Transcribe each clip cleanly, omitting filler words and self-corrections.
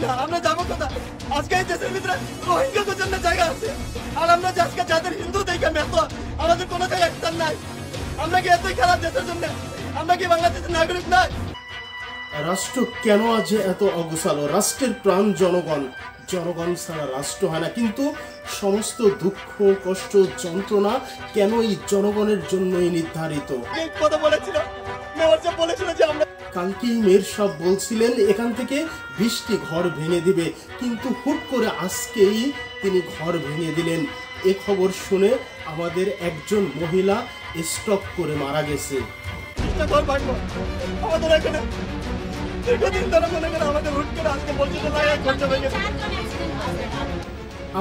না আমরা যাবো কোথায়? আজকে এই দেশের ভিতরে রোহিঙ্গাদের জন্য জায়গা আছে, আর আমরা যে আজকে যাদের হিন্দু দেখে মেতো আমাদের কোনো জায়গায় স্থান নাই। আমরা কি এতই খারাপ দেশের জন্য? আমরা কি বাংলাদেশের নাগরিক নয়? রাষ্ট্র কেন আজ এত অগোছালো? রাষ্ট্রের প্রাণ জনগণ, জনগণ ছাড়া রাষ্ট্র হয় না। কিন্তু সমস্ত দুঃখ কষ্ট যন্ত্রণা কেন এই জনগণের জন্যই নির্ধারিত? এই কথা বলেছিল, মেয়র সাহেব বলেছিল যে আমরা কালকেই মেয়র সাহেব বলছিলেন এখান থেকে 20টি ঘর ভেঙে দিবে, কিন্তু হুট করে আজকেই তিনি ঘর ভেঙে দিলেন। এ খবর শুনে আমাদের একজন মহিলা স্ট্রোক করে মারা গেছে। একটা ঘর ভাঙবো আমাদের এখানে দীর্ঘদিন ধরে মনে করে আমাদের হুট করে আজকে বলছে যে ভাই এক ঘন্টা ভেঙে দিবে।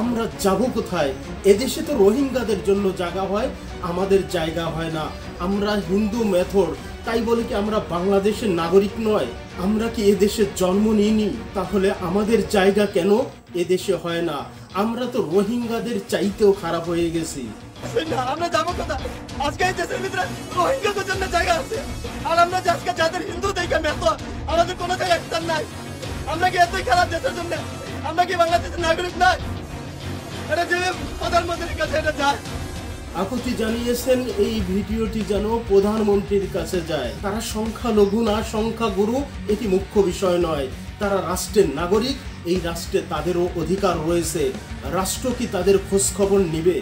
আমরা যাব কোথায়? এদেশে তো রোহিঙ্গাদের জন্য জায়গা হয়, আমাদের জায়গা হয় না। আমরা হিন্দু মেথড, তাই বলে কি আমরা বাংলাদেশের নাগরিক নয়? আমরা কি এদেশে জন্ম নিইনি? তাহলে আমাদের জায়গা কেন এদেশে হয় না? আমরা তো রোহিঙ্গাদের চাইতেও খারাপ হয়ে গেছি। না আমরা যাবো কোথায়? আজকে এই দেশের ভিতরে রোহিঙ্গাদের জন্য জায়গা আছে, আর আমরা যে আজকে যাদের হিন্দু দেখে মেতো আমাদের কোনো জায়গায় স্থান নাই। আমরা কি এতই খারাপ দেশের জন্য? আমরা কি বাংলাদেশের নাগরিক নয়? এটা যে প্রধানমন্ত্রীর কাছে এটা যায়। আপত্তি জানিয়েছেন এই ভিডিওটি যেন প্রধানমন্ত্রীর কাছে যায়। তারা সংখ্যালঘু না সংখ্যাগুরু, এটি মুখ্য বিষয় নয়। তারা রাষ্ট্রের নাগরিক, এই রাষ্ট্রে তাদেরও অধিকার রয়েছে। রাষ্ট্র কি তাদের খোঁজ খবর নিবে?